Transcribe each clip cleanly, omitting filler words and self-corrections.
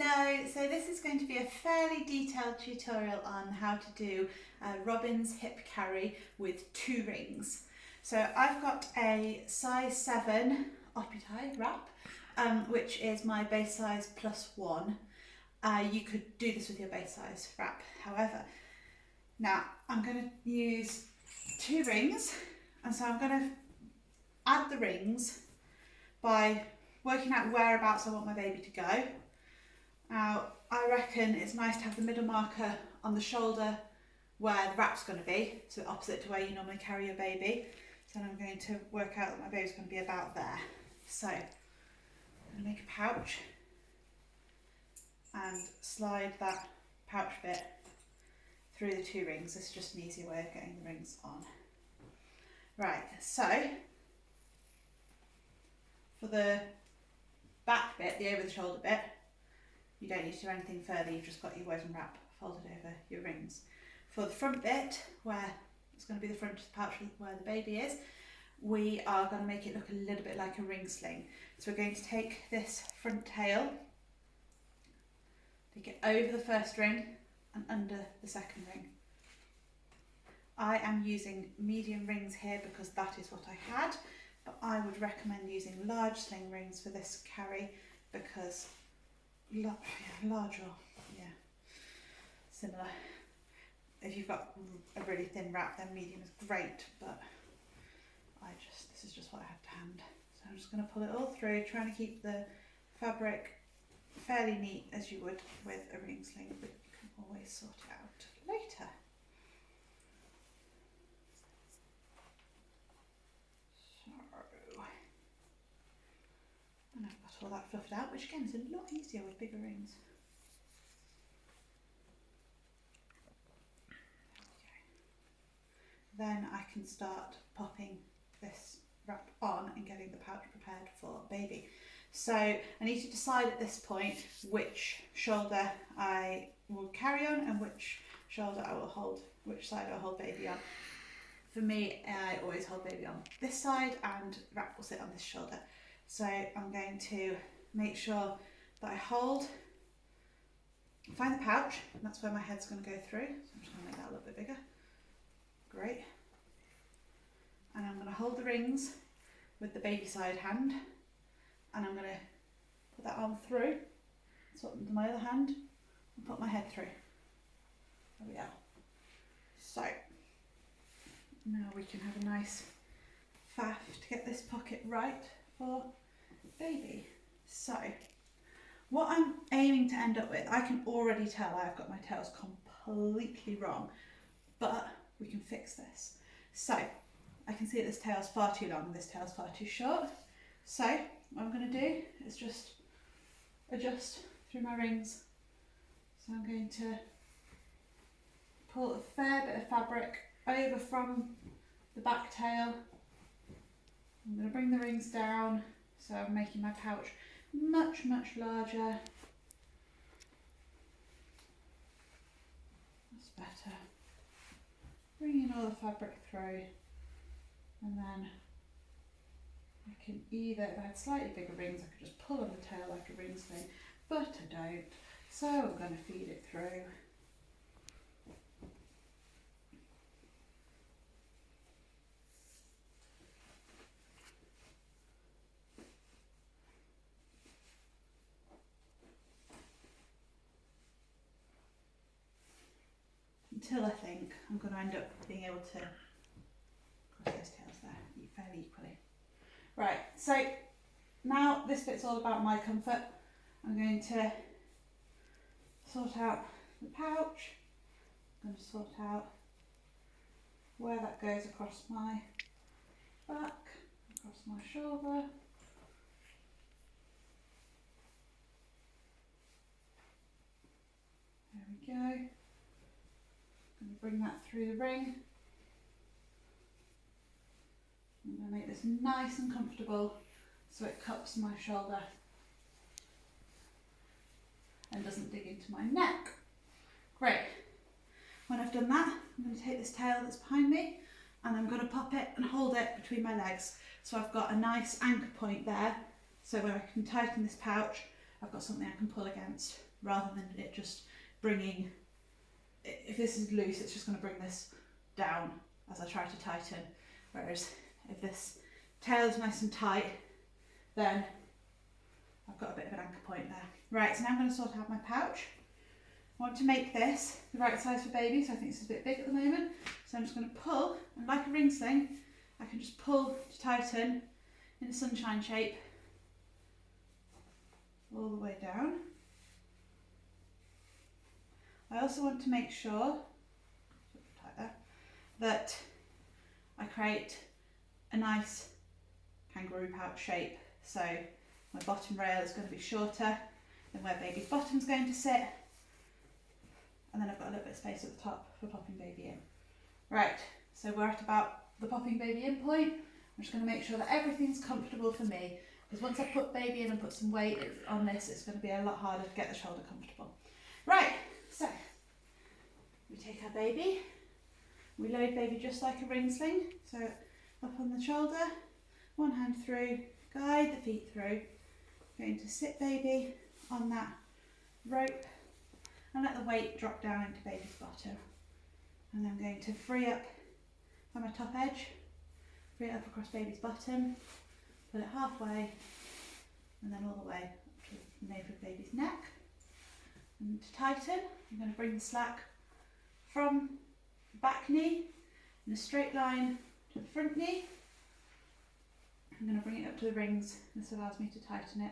Hello, so this is going to be a fairly detailed tutorial on how to do a robin's hip carry with 2 rings. So I've got a size 7 Opitai wrap, which is my base size +1. You could do this with your base size wrap, however. Now I'm going to use 2 rings, and so I'm going to add the rings by working out whereabouts I want my baby to go. Now, I reckon it's nice to have the middle marker on the shoulder where the wrap's going to be, so opposite to where you normally carry your baby. So I'm going to work out that my baby's going to be about there. So I'm going to make a pouch and slide that pouch bit through the 2 rings. This is just an easier way of getting the rings on. Right, so for the back bit, the over the shoulder bit, you don't need to do anything further, you've just got your woven wrap folded over your rings. For the front bit, where it's going to be the front of the pouch where the baby is, we are going to make it look a little bit like a ring sling. So we're going to take this front tail, take it over the first ring and under the second ring. I am using medium rings here because that is what I had, but I would recommend using large sling rings for this carry because larger, similar. If you've got a really thin wrap, then medium is great, but this is just what I had to hand. So I'm just going to pull it all through, trying to keep the fabric fairly neat as you would with a ring sling, but you can always sort it out later. And I've got all that fluffed out, which again is a lot easier with bigger rings. Then I can start popping this wrap on and getting the pouch prepared for baby. So I need to decide at this point which shoulder I will carry on and which shoulder I will hold, which side I will hold baby on. For me, I always hold baby on this side and wrap will sit on this shoulder. So I'm going to make sure that I find the pouch, and that's where my head's going to go through. So I'm just going to make that a little bit bigger. Great. And I'm going to hold the rings with the baby side hand, and I'm going to put that arm through, swap them to my other hand, and put my head through. There we go. So now we can have a nice faff to get this pocket right for baby. So what I'm aiming to end up with, I can already tell I've got my tails completely wrong, but we can fix this. So I can see that this tail's far too long and this tail's far too short. So what I'm going to do is just adjust through my rings. So I'm going to pull a fair bit of fabric over from the back tail. I'm going to bring the rings down, so I'm making my pouch much, much larger. That's better. Bringing all the fabric through, and then I can either, if I had slightly bigger rings, I could just pull on the tail like a ring sling, but I don't, so I'm going to feed it through. Until I think I'm going to end up being able to cross those tails there fairly equally. Right, so now this bit's all about my comfort. I'm going to sort out the pouch. I'm going to sort out where that goes across my back, across my shoulder. There we go. I'm going to bring that through the ring. I'm going to make this nice and comfortable so it cups my shoulder and doesn't dig into my neck. Great. When I've done that, I'm going to take this tail that's behind me and I'm going to pop it and hold it between my legs. So I've got a nice anchor point there, so where I can tighten this pouch I've got something I can pull against, rather than it just bringing, if this is loose, it's just going to bring this down as I try to tighten. Whereas if this tail is nice and tight, then I've got a bit of an anchor point there. Right, so now I'm going to sort out my pouch. I want to make this the right size for baby, so I think this is a bit big at the moment. So I'm just going to pull, and like a ring sling, I can just pull to tighten in a sunshine shape all the way down. I also want to make sure that I create a nice kangaroo pouch shape. So my bottom rail is going to be shorter than where baby's bottom is going to sit. And then I've got a little bit of space at the top for popping baby in. Right, so we're at about the popping baby in point. I'm just going to make sure that everything's comfortable for me, because once I put baby in and put some weight on this, it's going to be a lot harder to get the shoulder comfortable. Right, so we take our baby, we load baby just like a ring sling, so up on the shoulder, one hand through, guide the feet through, going to sit baby on that rope and let the weight drop down into baby's bottom. And then I'm going to free up on my top edge, free it up across baby's bottom, pull it halfway, and then all the way up to the nape of baby's neck. And to tighten, I'm going to bring the slack from the back knee in a straight line to the front knee. I'm going to bring it up to the rings. This allows me to tighten it.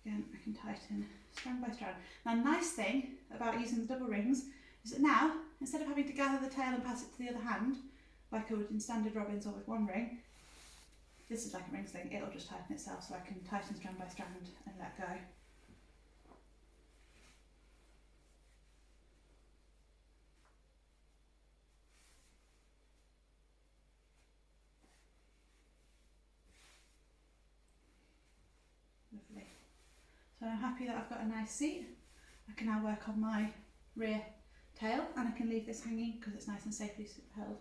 Again, I can tighten strand by strand. Now, the nice thing about using the double rings is that now, instead of having to gather the tail and pass it to the other hand, like I would in standard robins or with one ring, this is like a ring sling, it'll just tighten itself, so I can tighten strand by strand and let go. Lovely. So I'm happy that I've got a nice seat. I can now work on my rear tail, and I can leave this hanging because it's nice and safely held.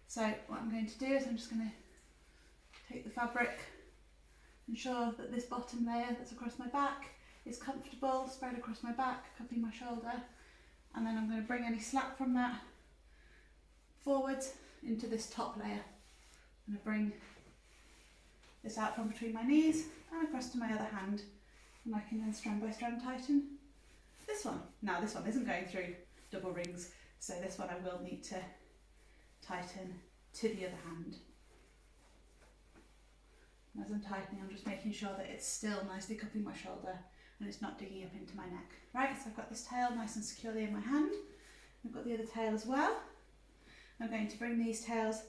So what I'm going to do is I'm just going to take the fabric, ensure that this bottom layer that's across my back is comfortable, spread across my back, cupping my shoulder, and then I'm going to bring any slack from that forwards into this top layer. I'm going to bring this out from between my knees and across to my other hand, and I can then strand by strand tighten this one. Now this one isn't going through double rings, so this one I will need to tighten to the other hand. And as I'm tightening, I'm just making sure that it's still nicely cupping my shoulder and it's not digging up into my neck. Right, so I've got this tail nice and securely in my hand. I've got the other tail as well. I'm going to bring these tails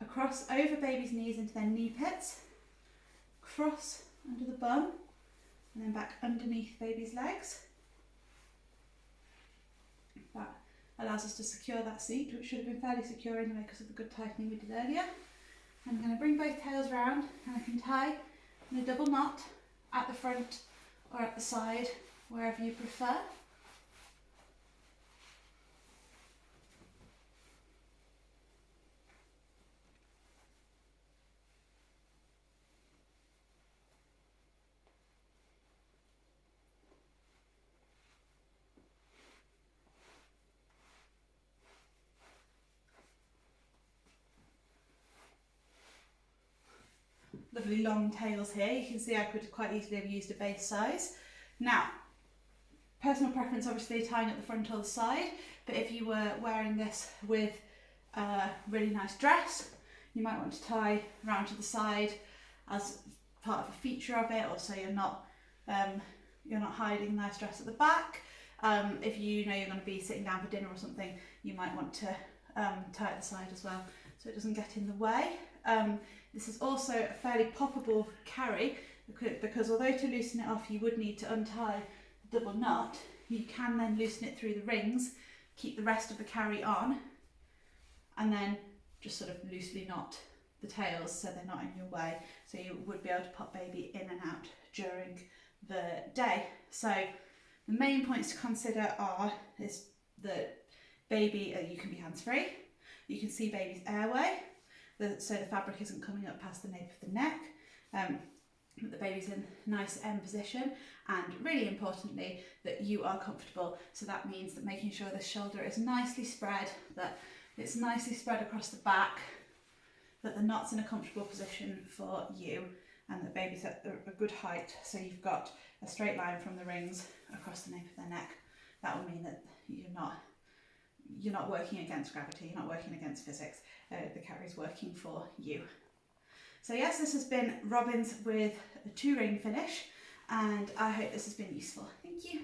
across over baby's knees into their knee pits, cross under the bum, and then back underneath baby's legs. That allows us to secure that seat, which should have been fairly secure anyway because of the good tightening we did earlier. I'm going to bring both tails round, and I can tie in a double knot at the front or at the side, wherever you prefer. Lovely long tails here. You can see I could quite easily have used a base size. Now, personal preference obviously tying at the front or the side, but if you were wearing this with a really nice dress, you might want to tie around to the side as part of a feature of it, or so you're not hiding the nice dress at the back. If you know you're going to be sitting down for dinner or something, you might want to tie at the side as well, so it doesn't get in the way. This is also a fairly poppable carry, because although to loosen it off you would need to untie the double knot, you can then loosen it through the rings, keep the rest of the carry on, and then just sort of loosely knot the tails so they're not in your way. So you would be able to pop baby in and out during the day. So the main points to consider is that baby, you can be hands-free, you can see baby's airway, so the fabric isn't coming up past the nape of the neck. that the baby's in nice end position, and really importantly that you are comfortable. So that means that making sure the shoulder is nicely spread, that it's nicely spread across the back, that the knot's in a comfortable position for you, and the baby's at a good height, so you've got a straight line from the rings across the nape of their neck. That will mean that you're not working against gravity, you're not working against physics. The carry's working for you. So yes, this has been Robins with a 2-ring finish, and I hope this has been useful. Thank you.